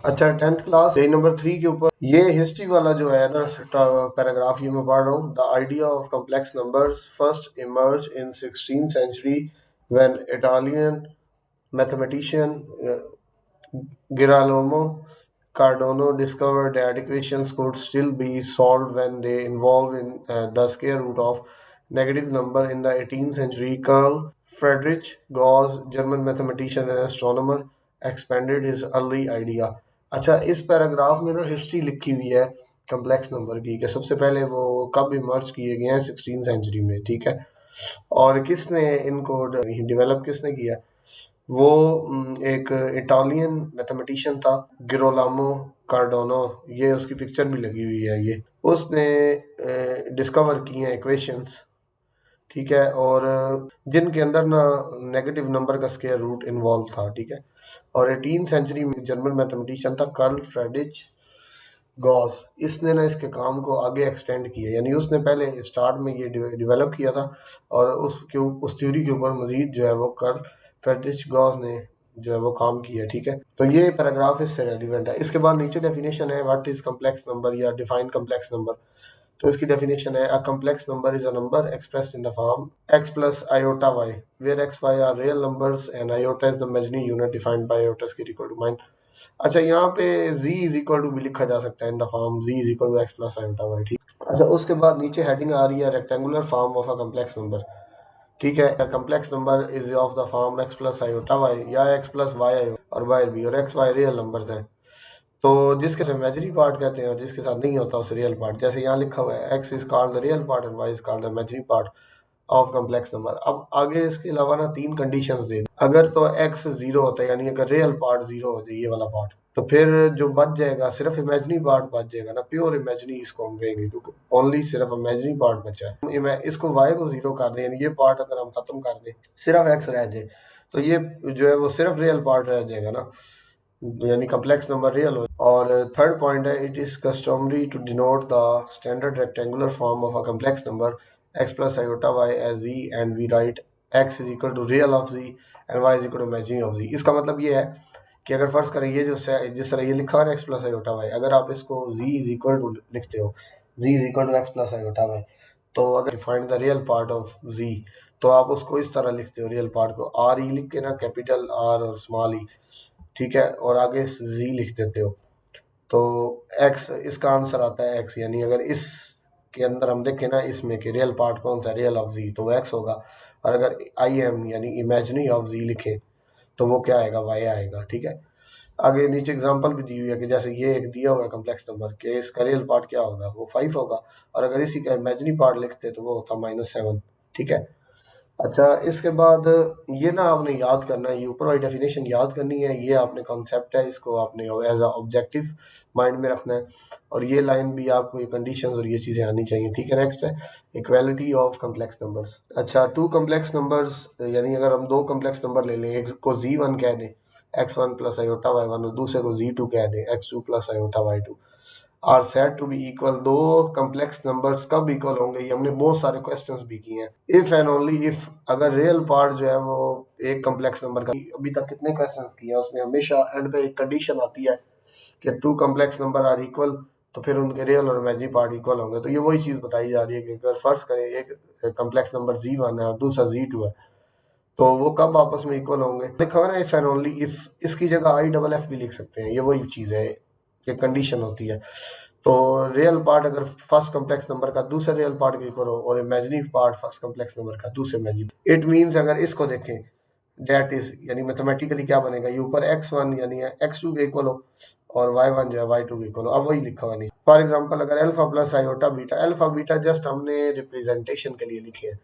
अच्छा 10th class page number 3 के ऊपर ये हिस्ट्री वाला जो है ना पैराग्राफ ये मैं पढ़ रहा हूँ। The idea of complex numbers first emerge in 16th century when Italian mathematician Girolamo Cardano discovered that equations could still be solved when they involve in the square root of negative number in the 18th century. Carl Friedrich Gauss, German mathematician and astronomer, expanded his early idea. अच्छा इस paragraph में ना history लिखी हुई है complex number की कि सबसे पहले वो कब इमर्ज किए गए हैं 16th सेंचुरी में, ठीक है। और किसने इनको डेवलप किसने किया? वो एक इटालियन मैथमेटिशियन था गिरोलामो कार्डोनो, ये उसकी पिक्चर भी लगी हुई है। ये उसने डिस्कवर की हैं इक्वेशंस, ठीक है, और जिनके अंदर ना नेगेटिव नंबर का स्क्वायर रूट इन्वॉल्व था, ठीक है। और 18th सेंचुरी में जर्मन मैथमेटिशियन था कार्ल फ्रेडरिच गॉस, इसने ना इसके काम को आगे एक्सटेंड किया, यानी उसने पहले स्टार्ट में ये डेवलप किया था और उस थ्योरी के ऊपर मजीद जो है वो कार्ल फ्रेडरिच गॉस ने जो है वो काम किया, ठीक है। तो ये पैराग्राफ इससे रेलिवेंट है। इसके बाद नीचे डेफिनेशन है व्हाट इज कम्प्लेक्स नंबर या डिफाइन कम्प्लेक्स नंबर। तो इसकी डेफिनेशन है अ complex number is a number expressed in the form x plus iota y where x y are real numbers and iota is the imaginary unit defined by iota is equal to mine। अच्छा यहाँ पे z is equal to भी लिखा जा सकता है in the form z is equal to x plus iota y, ठीक। अच्छा उसके बाद नीचे हेडिंग आ रही है rectangular form of a complex number, ठीक है। Complex number is of the form x plus iota y या x प्लस y और y भी, और x y रियल नंबर्स हैं। तो जिसके साथ इमेजिनरी पार्ट कहते हैं और जिसके साथ नहीं होता उसे रियल पार्ट, जैसे यहाँ लिखा हुआ है x is called the real part and y is called the imaginary part of complex number. अब आगे इसके अलावा ना 3 कंडीशंस दे दी। अगर तो x 0 होता है, यानी अगर रियल पार्ट 0 हो जाए ये वाला पार्ट, तो फिर जो बच जाएगा सिर्फ इमेजिनरी पार्ट बच जाएगा ना, प्योर इमेजिनरी इसको हम कहेंगे क्योंकि ओनली सिर्फ इमेजिनरी पार्ट बचा है। इसको y को 0 कर दें, यानी ये पार्ट अगर हम खत्म कर दें सिर्फ x रह जाए तो ये जो है वो सिर्फ रियल पार्ट रह जाएगा ना, यानी कम्प्लेक्स नंबर रियल हो। और थर्ड पॉइंट है it is customary to denote the standard rectangular form of a complex number x plus iota y as z and we write x is equal to real of z and y is equal to imaginary of z। इसका मतलब ये है कि अगर फर्ज करें ये जो जिस तरह ये लिखा है x प्लस आयोटा y, अगर आप इसको z इज इक्वल टू लिखते हो z is equal to x plus iota y, तो अगर find the real part of z तो आप उसको इस तरह लिखते हो, रियल पार्ट को r ई लिख के ना, कैपिटल r और स्मॉल ई, ठीक है, और आगे z लिख देते हो तो x इसका आंसर आता है x। यानी अगर इस के अंदर हम देखें ना इसमें कि रियल पार्ट कौन सा रियल ऑफ z तो वो x होगा, और अगर आई एम यानी इमेजिनरी ऑफ z लिखें तो वो क्या आएगा y आएगा, ठीक है। आगे नीचे एग्जांपल भी दी हुई है कि जैसे ये एक दिया हुआ है कम्प्लेक्स नंबर के इसका रियल पार्ट क्या होगा, वो 5 होगा, और अगर इसी का इमेजिनरी पार्ट लिखते तो वो होता -7, ठीक है। अच्छा इसके बाद ये ना आपने याद करना है, ये ऊपर वाली डेफिनेशन याद करनी है, ये आपने कॉन्सेप्ट है, इसको आपने एज अ ऑब्जेक्टिव माइंड में रखना है, और ये लाइन भी आपको ये कंडीशंस और ये चीज़ें आनी चाहिए, ठीक है। नेक्स्ट है इक्वालिटी ऑफ कम्प्लेक्स नंबर्स। अच्छा 2 कम्प्लेक्स नंबर्स, यानी अगर हम 2 कम्प्लेक्स नंबर ले लें, एक को z1 कह दें x1 प्लस आयोटा y1 और दूसरे को z2 कह दें x2 plus iota y2 are said to be equal. दो कम्प्लेक्स नंबर्स कब इक्वल होंगे, ये हमने बहुत सारे क्वेश्चंस भी किए हैं। इफ एंड ओनली इफ, अगर रियल पार्ट जो है वो एक कम्प्लेक्स नंबर का, अभी तक कितने क्वेश्चंस किए हैं उसमें हमेशा एंड पे एक कंडीशन आती है कि 2 कम्प्लेक्स नंबर आर इक्वल, तो फिर उनके रियल और इमेजिनरी पार्ट इक्वल होंगे। तो ये वही चीज़ बताई जा रही है कि अगर फर्ज करें एक कम्प्लेक्स नंबर z1 है और दूसरा z2 है तो वो कब आपस में इक्वल होंगे। लिखा हुआ ना इफ एंड ओनली इफ, इसकी जगह IFF भी लिख सकते हैं, ये वही चीज़ है, ये कंडीशन होती है। तो रियल पार्ट अगर फर्स्ट कम्प्लेक्स नंबर का दूसरे रियल पार्ट के इक्वल हो और imaginary part first complex number का दूसरे इमेजिनरी, इट मीन्स अगर इसको देखें डेट इज, यानी मैथमेटिकली क्या बनेगा, ये ऊपर x1 यानी x2 के इक्वल हो और y1 जो है y2 के इक्वल हो। अब वही लिखा हुआ नहीं। फॉर एग्जांपल अगर alpha plus iota beta, alpha beta just हमने रिप्रेजेंटेशन के लिए लिखे हैं,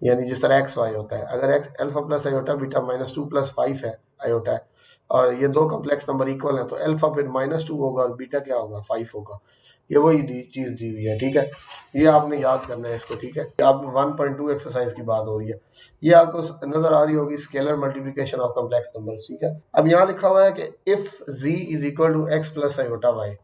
यानी जिस तरह एक्स वाई होता है, अगर x alpha plus iota beta -2 + 5 है आयोटा है और ये दो कम्प्लेक्स नंबर इक्वल है तो अल्फा फिर -2 होगा और बीटा क्या होगा 5 होगा। ये वही चीज़ दी हुई है, ठीक है। ये आपने याद करना है इसको, ठीक है। अब 1.2 एक्सरसाइज की बात हो रही है, ये आपको नजर आ रही होगी scalar multiplication of complex numbers, ठीक है। अब यहाँ लिखा हुआ है कि if z is equal to x plus iota y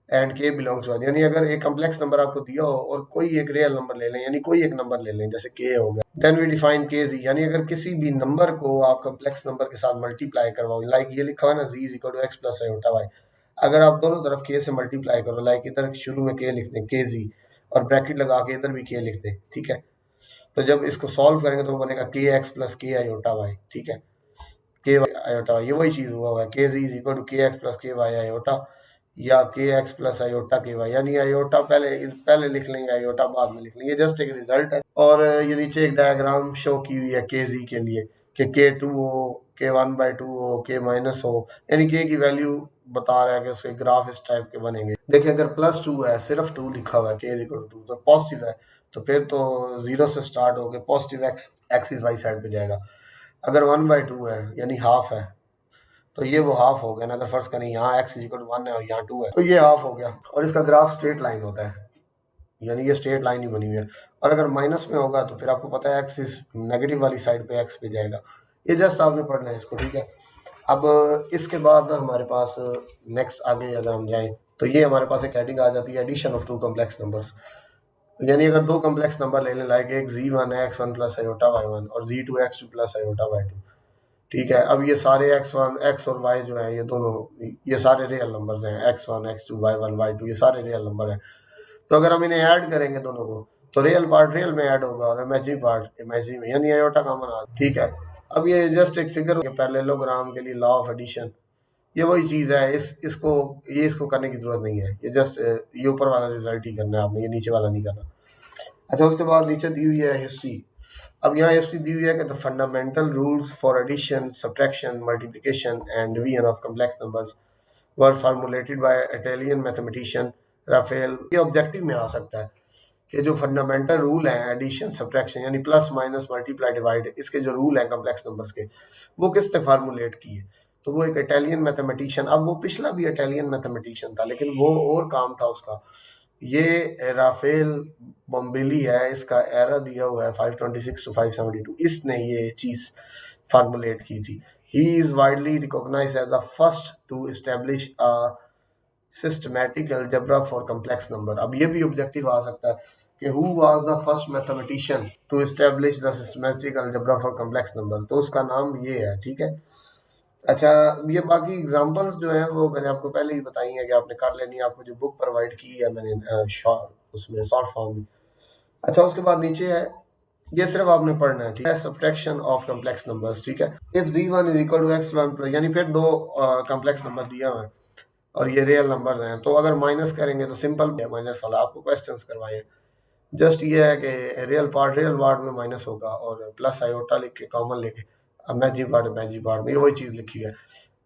and k belongs one, यानी अगर एक कम्प्लेक्स नंबर आपको दिया हो और कोई एक रियल नंबर ले लें, यानी कोई एक नंबर ले लें जैसे के हो गया, देन वी डिफाइन के जी, यानी अगर किसी भी नंबर को आप कम्प्लेक्स नंबर के साथ मल्टीप्लाई करवाओ, लाइक ये लिखा हुआ है ना z is equal to x plus iota y, अगर आप दोनों तरफ के से मल्टीप्लाई करो, लाइक इधर शुरू में के लिख दें के जी, और ब्रैकेट लगा के इधर भी के लिख दें, ठीक है। तो जब इसको सॉल्व करेंगे तो वो बनेगा के एक्स प्लस के आयोटा वाई, ठीक है। के वाई आयोटा, ये वही चीज हुआ है, के जी इज इक्वल टू के एक्स प्लस के वाई आयोटा, या के एक्स प्लस आयोटा के वाई, यानी आयोटा पहले लिख लेंगे, आयोटा बाद में लिख लेंगे, जस्ट एक रिजल्ट है। और ये नीचे एक डायग्राम शो की हुई है के जी के लिए, कि के टू हो, के वन बाई टू हो, के माइनस हो, यानी के की वैल्यू बता रहा है कि उसके ग्राफ इस टाइप के बनेंगे। देखिए अगर प्लस टू है, सिर्फ टू लिखा हुआ है, के इज इक्वल टू, तो पॉजिटिव है, तो फिर तो जीरो से स्टार्ट होकर positive x axis y side पे जाएगा। अगर वन बाई टू है यानी हाफ है, तो ये वो हाफ हो गया ना, अगर फर्स्ट करें यहाँ एक्स इक्वल टू वन है और यहाँ टू है, तो ये हाफ हो गया, और इसका ग्राफ स्ट्रेट लाइन होता है, यानी ये स्ट्रेट लाइन ही बनी हुई है। और अगर माइनस में होगा तो फिर आपको पता है एक्स इस नेगेटिव वाली साइड पे एक्स पे जाएगा। ये जस्ट आपने पढ़ना है इसको, ठीक है। अब इसके बाद हमारे पास नेक्स्ट आगे अगर हम जाएं, तो ये हमारे पास एक हेडिंग आ जाती है addition of two complex numbers. यानी अगर दो कॉम्प्लेक्स नंबर ले लें, लाइक एक z1 है x1 प्लस आयोटा y1 और z2 x2 plus iota y2, ठीक है। अब ये सारे x1 x और y जो हैं, ये दोनों, ये सारे रियल नंबर्स हैं, x1 x2 y1 y2, ये सारे रियल नंबर हैं। तो अगर हम इन्हें ऐड करेंगे दोनों को, तो रियल पार्ट रियल में ऐड होगा और इमेजिनरी पार्ट इमेजिनरी में, यानी आयोटा कॉमन आ, ठीक है। अब ये जस्ट एक फिगर पैरेललोग्राम के लिए लॉ ऑफ एडिशन, ये वही चीज है, इसको करने की जरूरत नहीं है, ये जस्ट ये ऊपर वाला रिजल्ट ही करना है आपने, ये नीचे वाला नहीं करना। अच्छा, उसके बाद नीचे दी हुई है हिस्ट्री। अब यहाँ हिस्ट्री दी हुई है कि the fundamental rules for addition, subtraction, multiplication and division of complex numbers were formulated by Italian mathematician Rafael. ये ऑब्जेक्टिव में आ सकता है कि जो फंडामेंटल रूल है एडिशन, सब्ट्रैक्शन, यानी प्लस माइनस मल्टीप्लाई डिवाइड, इसके जो रूल हैं कॉम्प्लेक्स नंबर्स के, वो किसने फार्मूलेट किए? तो वो एक इटालियन मैथमेटिशियन, अब वो पिछला भी इटालियन मैथमेटिशियन था, लेकिन वो और काम था उसका। ये राफेल बम्बिली है, इसका एरा दिया हुआ है 526 टू 572, इसने ये चीज फार्मूलेट की थी। He is widely recognised as the first to establish a systematic algebra for complex number. अब ये भी ऑब्जेक्टिव आ सकता है कि who was the first mathematician to establish the systematic algebra for complex number, तो उसका नाम ये है, ठीक है। अच्छा, ये बाकी एग्जांपल्स जो हैं वो मैंने आपको पहले ही बताई हैं कि आपने कर लेनी है, आपको जो बुक प्रोवाइड की है मैंने शॉर्ट उसमें शॉर्ट फॉर्म में। अच्छा, उसके बाद नीचे है, ये सिर्फ आपने पढ़ना है, ठीक है, सब्ट्रैक्शन ऑफ कॉम्प्लेक्स नंबर्स, ठीक है। If z1 is equal to x1, यानी फिर दो कॉम्प्लेक्स नंबर दिया हुआ है और ये रियल नंबर्स हैं, तो अगर माइनस करेंगे तो सिंपल माइनस वाला आपको क्वेश्चंस करवाए हैं, जस्ट ये है कि रियल पार्ट में माइनस होगा और प्लस आयोटा लिख के कॉमन लेके इमेजिनरी पार्ट में, ये वही चीज लिखी है।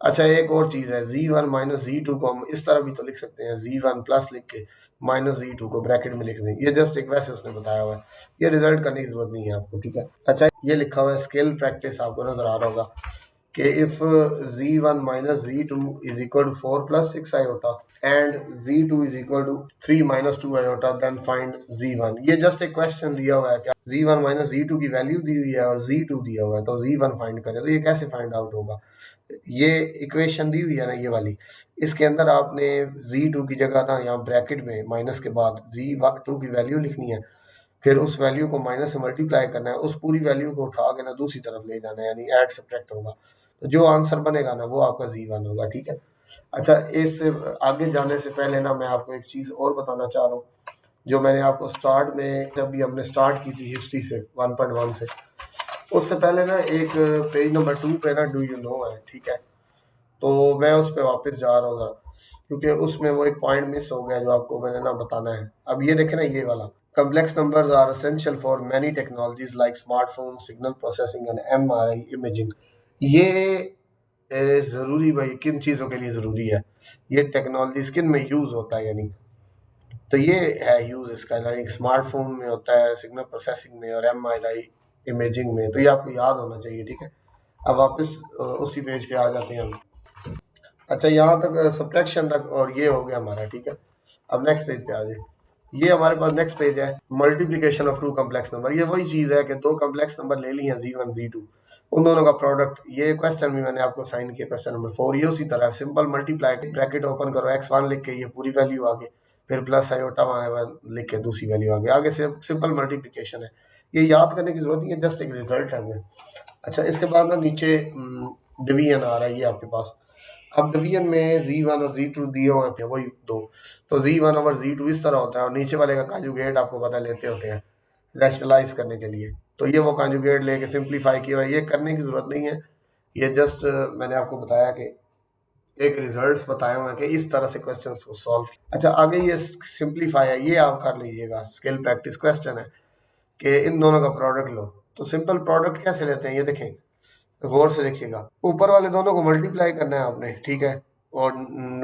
अच्छा, एक और चीज है, z1 माइनस z2 को हम इस तरह भी तो लिख सकते हैं, z1 प्लस लिख के माइनस z2 को ब्रैकेट में लिख दें, ये जस्ट एक वैसे उसने बताया हुआ है, ये रिजल्ट करने की जरूरत नहीं है आपको, ठीक है। अच्छा, ये लिखा हुआ है स्केल प्रैक्टिस, आपको नजर आ रहा होगा कि if z1 minus z2 is equal to 4 plus 6 iota and z2 is equal to 3 minus 2 iota, then find z1। ये जस्ट एक क्वेश्चन दिया हुआ है, क्या z1 माइनस z2 की वैल्यू दी हुई है और z2 दिया हुआ है, तो z1 फाइंड करें, तो ये कैसे फाइंड आउट होगा? ये इक्वेशन दी हुई है ना, ये वाली, इसके अंदर आपने z2 की जगह ना यहाँ ब्रैकेट में माइनस के बाद z2 की वैल्यू लिखनी है, फिर उस वैल्यू को माइनस से मल्टीप्लाई करना है, उस पूरी वैल्यू को उठा के ना दूसरी तरफ ले जाना है, यानी ऐड सब्ट्रैक्ट होगा, तो जो आंसर बनेगा ना वो आपका z1 होगा, ठीक है। अच्छा, इस आगे जाने से पहले ना मैं आपको एक चीज और बताना चाह रहा हूँ, जो मैंने आपको स्टार्ट में, जब भी हमने स्टार्ट की थी हिस्ट्री से 1.1 से, उससे पहले ना एक पेज नंबर 2 पे ना डू यू नो है, ठीक है। तो मैं उस पर वापस जा रहा हूँ जरा, क्योंकि उसमें वो एक पॉइंट मिस हो गया जो आपको मैंने ना बताना है। अब ये देखें ना, ये वाला, complex numbers are essential for many technologies like smartphones, signal processing and MRI imaging। ये ज़रूरी भाई किन चीज़ों के लिए ज़रूरी है, ये टेक्नोलॉजीज किन में यूज़ होता है, यानी तो ये है यूज़ इसका, लाइक स्मार्टफोन में होता है, सिग्नल प्रोसेसिंग में और MRI इमेजिंग में, तो ये आपको याद होना चाहिए, ठीक है। अब वापस उसी पेज पे आ जाते हैं हम। अच्छा, यहाँ तक सब्ट्रैक्शन तक और ये हो गया हमारा, ठीक है। अब नेक्स्ट पेज पे आ जाए, ये हमारे पास नेक्स्ट पेज है, multiplication of two complex number. ये वही चीज है कि दो कॉम्प्लेक्स नंबर ले ली हैं z1 z2, उन दोनों का प्रोडक्ट, ये क्वेश्चन भी मैंने आपको साइन किया, क्वेश्चन नंबर 4, ये उसी तरह सिंपल मल्टीप्लाई, ब्रैकेट ओपन करो, x1 लिख के ये पूरी वैल्यू आगे, फिर प्लस आयोटा वहाँ लिख के दूसरी वैल्यू आगे, आगे से सिंपल मल्टीप्लिकेशन है, ये याद करने की जरूरत नहीं है, जस्ट एक रिजल्ट है हमें। अच्छा, इसके बाद ना नीचे डिवीजन आ रहा है, ये आपके पास अब डिवीजन में Z1 और Z2 दिए हुए हैं वही दो, तो Z1 ओवर Z2 इस तरह होता है, और नीचे वाले का कॉन्जुगेट आपको पता लेते होते हैं रैशनलाइज करने के लिए। तो ये वो कॉन्जुगेट लेके सिंप्लीफाई किया हुआ है, ये करने की जरूरत नहीं है, ये जस्ट मैंने आपको बताया कि एक रिजल्ट्स बताए हुए हैं कि इस तरह से क्वेश्चंस को सॉल्व। अच्छा आगे ये सिंप्लीफाई है, ये आप कर लीजिएगा, स्किल प्रैक्टिस क्वेश्चन है कि इन दोनों का प्रोडक्ट लो। तो सिंपल प्रोडक्ट कैसे लेते हैं ये देखें, गौर से देखिएगा। ऊपर वाले दोनों को मल्टीप्लाई करना है आपने, ठीक है, और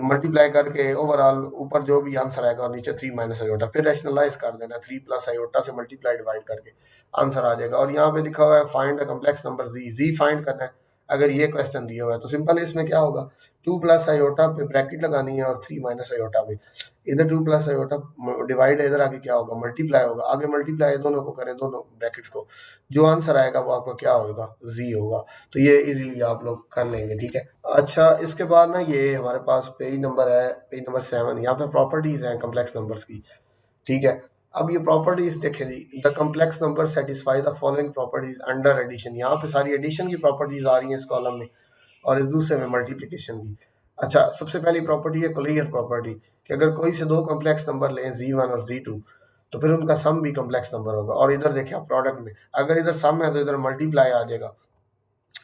मल्टीप्लाई करके ओवरऑल ऊपर जो भी आंसर आएगा और नीचे 3 माइनस आयोटा, फिर रैशनलाइज कर देना, 3 प्लस आयोटा से मल्टीप्लाई डिवाइड करके आंसर आ जाएगा। और यहाँ पे लिखा हुआ है फाइंड द कम्प्लेक्स नंबर जी फाइंड करना है। अगर ये क्वेश्चन दिया हुआ है तो सिंपल इसमें क्या होगा, 2 प्लस आयोटा पे ब्रैकेट लगानी है और 3 माइनस आयोटा पे, इधर 2 प्लस आयोटा डिवाइड है, इधर आगे क्या होगा, मल्टीप्लाई होगा, आगे मल्टीप्लाई दोनों को करें, दोनों ब्रैकेट्स को, जो आंसर आएगा वो आपका क्या होगा, जी होगा। तो ये इजीली आप लोग कर लेंगे, ठीक है। अच्छा इसके बाद ना ये हमारे पास पेज नंबर है, पेज नंबर 7, यहाँ पे प्रॉपर्टीज हैं कम्प्लेक्स नंबर्स की, ठीक है। अब ये प्रॉपर्टीज देखें जी, the complex number satisfy the following properties under addition, यहाँ पे सारी एडिशन की प्रॉपर्टीज आ रही हैं इस कॉलम में, और इस दूसरे में मल्टीप्लिकेशन की। अच्छा सबसे पहली प्रॉपर्टी है कोलियर प्रॉपर्टी, कि अगर कोई से दो कम्प्लेक्स नंबर लें Z1 और Z2, तो फिर उनका सम भी कम्प्लेक्स नंबर होगा। और इधर देखिए आप प्रोडक्ट में, अगर इधर सम है तो इधर मल्टीप्लाई आ जाएगा।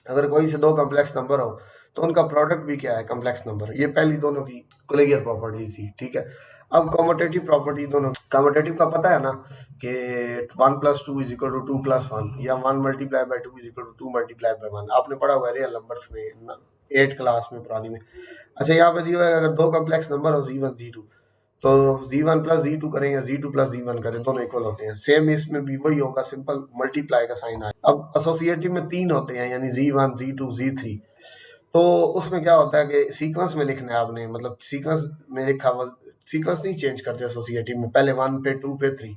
अगर कोई से दो कम्प्लेक्स नंबर हो तो उनका प्रोडक्ट भी क्या है, कम्प्लेक्स नंबर। ये पहली दोनों की कोलियर प्रॉपर्टी थी, ठीक है। अब कॉमोटेटिव प्रॉपर्टी, दोनों कॉमोटेटिव का पता है ना कि 1 plus 2 is equal to 2 plus 1, या 1 multiply by 2 is equal to 2 multiply by 1, आपने पढ़ा हुआ है रियल नंबर्स में 8 क्लास में पुरानी में। अच्छा यहाँ पे दिया है अगर दो कम्प्लेक्स नंबर हो Z1 Z2, तो Z1 प्लस Z2 करें या Z2 प्लस Z1 करें, दोनों इक्वल होते हैं। सेम इसमें भी वही होगा, सिंपल मल्टीप्लाई का साइन आए। अब एसोसिएटिव में 3 होते हैं, यानी Z1 Z2 Z3, तो उसमें क्या होता है कि सीक्वेंस में लिखना है आपने, मतलब सीक्वेंस में लिखा हुआ, सीक्वेंस नहीं चेंज करते एसोसिएटिव में, पहले 1 पे 2 पे 3,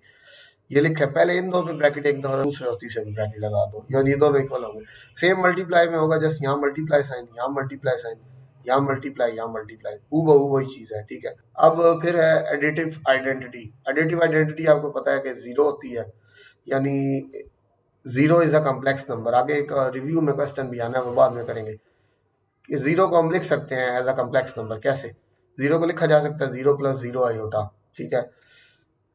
ये लिखा है पहले इन दो पे ब्रैकेट एक दो, दूसरे और तीसरे पे ब्रैकेट लगा दो, यानी ये दोनों इक्वल होंगे। सेम मल्टीप्लाई में होगा, जस्ट यहाँ मल्टीप्लाई साइन, यहाँ मल्टीप्लाई साइन, यहाँ मल्टीप्लाई, यहाँ मल्टीप्लाई, हूबहू वही चीज है, ठीक है। अब फिर है एडिटिव आइडेंटिटी। एडिटिव आइडेंटिटी आपको पता है कि जीरो होती है, यानी zero is a complex number. आगे एक रिव्यू में क्वेश्चन भी आना है, वो बाद में करेंगे, कि जीरो को हम लिख सकते हैं एज अ कम्प्लेक्स नंबर। कैसे, जीरो को लिखा जा सकता है 0 प्लस 0 आयोटा, ठीक है,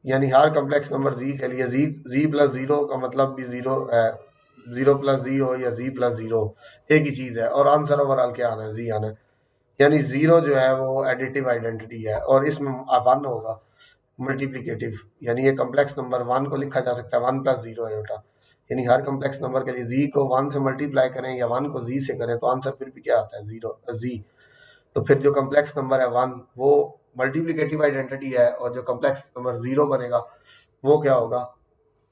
यानी हर कम्प्लेक्स नंबर जी के लिए जी प्लस जीरो का मतलब भी जीरो है, 0 प्लस जी हो या जी प्लस जीरो एक ही चीज है, और आंसर ओवरऑल क्या आना है, जी आना है। यानी जीरो जो है वो एडिटिव आइडेंटिटी है, और इसमें 1 होगा मल्टीप्लिकेटिव, यानी ये कम्प्लेक्स नंबर 1 को लिखा जा सकता है 1 प्लस जीरो आयोटा, यानी हर कम्प्लेक्स नंबर के लिए जी को 1 से मल्टीप्लाई करें या 1 को जी से करें तो आंसर फिर भी क्या आता है, जीरो जी। तो फिर जो कम्प्लेक्स नंबर है 1 वो मल्टीप्लिकेटिव आइडेंटिटी है, और जो कम्प्लेक्स नंबर 0 बनेगा वो क्या होगा,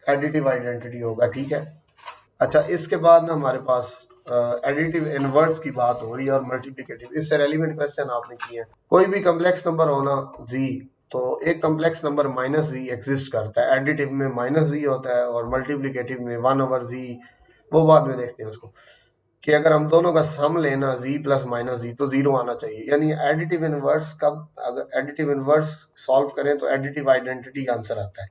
एडिटिव आइडेंटिटी होगा, ठीक है। अच्छा इसके बाद ना हमारे पास एडिटिव इनवर्स की बात हो रही है और मल्टीप्लिकेटिव, इससे रेलिवेंट क्वेश्चन आपने किए हैं। कोई भी कम्प्लेक्स नंबर हो ना जी, तो एक कम्प्लेक्स नंबर माइनस जी एग्जिस्ट करता है, एडिटिव में माइनस जी होता है और मल्टीप्लिकेटिव में 1 ओवर जी, वो बाद में देखते हैं उसको, कि अगर हम दोनों का सम लेना जी प्लस माइनस जी तो जीरो आना चाहिए। यानी एडिटिव इनवर्स कब, अगर एडिटिव इनवर्स सॉल्व करें तो एडिटिव आइडेंटिटी आंसर आता है,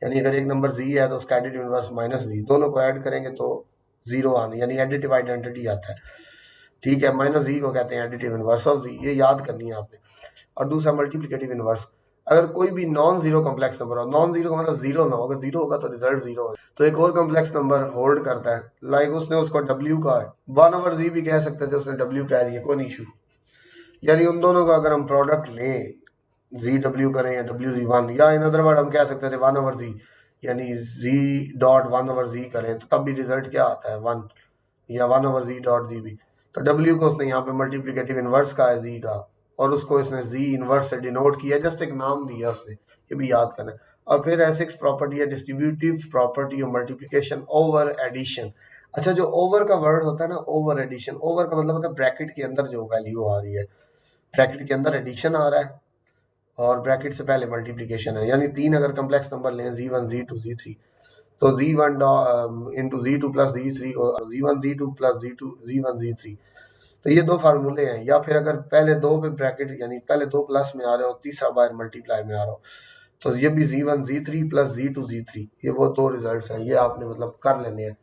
यानी अगर एक नंबर जी है तो उसका एडिटिव इनवर्स माइनस जी, दोनों को ऐड करेंगे तो जीरो आना, यानी एडिटिव आइडेंटिटी आता है, ठीक है। माइनस जी को कहते हैं एडिटिव इनवर्स ऑफ जी, ये याद करनी है आपने। और दूसरा मल्टीप्लिकेटिव इनवर्स, अगर कोई भी नॉन जीरो कम्प्लेक्स नंबर हो, नॉन जीरो का मतलब जीरो ना हो, अगर जीरो होगा तो रिजल्ट जीरो हो, तो एक और कम्प्लेक्स नंबर होल्ड करता है, लाइक उसने उसको डब्ल्यू का है, 1 ओवर जी भी कह सकते थे, उसने डब्ल्यू कह दिया, कोई इशू। यानी उन दोनों का अगर हम प्रोडक्ट लें, जी डब्ल्यू करें या डब्ल्यू जी 1, या इन अदर वर्ड हम कह सकते थे 1 ओवर जी, यानी जी डॉट 1 ओवर जी करें तो तब भी रिजल्ट क्या आता है 1, या 1 ओवर जी डॉट जी भी। तो डब्ल्यू को उसने यहाँ पे मल्टीप्लिकेटिव इनवर्स का है जी का, और उसको इसने जी इनवर्स से डिनोट किया, जस्ट एक नाम दिया उसने, ये भी याद करना है। और फिर सिक्स प्रॉपर्टी है distributive property of multiplication over addition. अच्छा जो ओवर का वर्ड होता है ना, ओवर एडिशन, ओवर का मतलब होता है ब्रैकेट के अंदर जो वैल्यू आ रही है, ब्रैकेट के अंदर एडिशन आ रहा है और ब्रैकेट से पहले मल्टीप्लिकेशन है, यानी 3 अगर कम्प्लेक्स नंबर लें Z1 Z2 Z3, तो Z1 into Z2 plus Z3 को Z1 Z2 plus Z2 Z1 Z3, तो ये दो फार्मूले हैं। या फिर अगर पहले दो पे ब्रैकेट, यानी पहले दो प्लस में आ रहे हो, तीसरा बार मल्टीप्लाई में आ रहा हो, तो ये भी Z1 Z3 plus Z2 Z3, ये वो दो रिजल्ट्स हैं, ये आपने मतलब कर लेने हैं।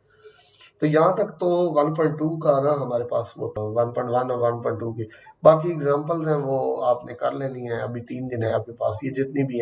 तो यहाँ तक तो 1.2 का ना हमारे पास वो 1.1 और 1.2 की बाकी एग्जांपल्स हैं वो आपने कर लेनी है। अभी 3 दिन है आपके पास, ये जितनी भी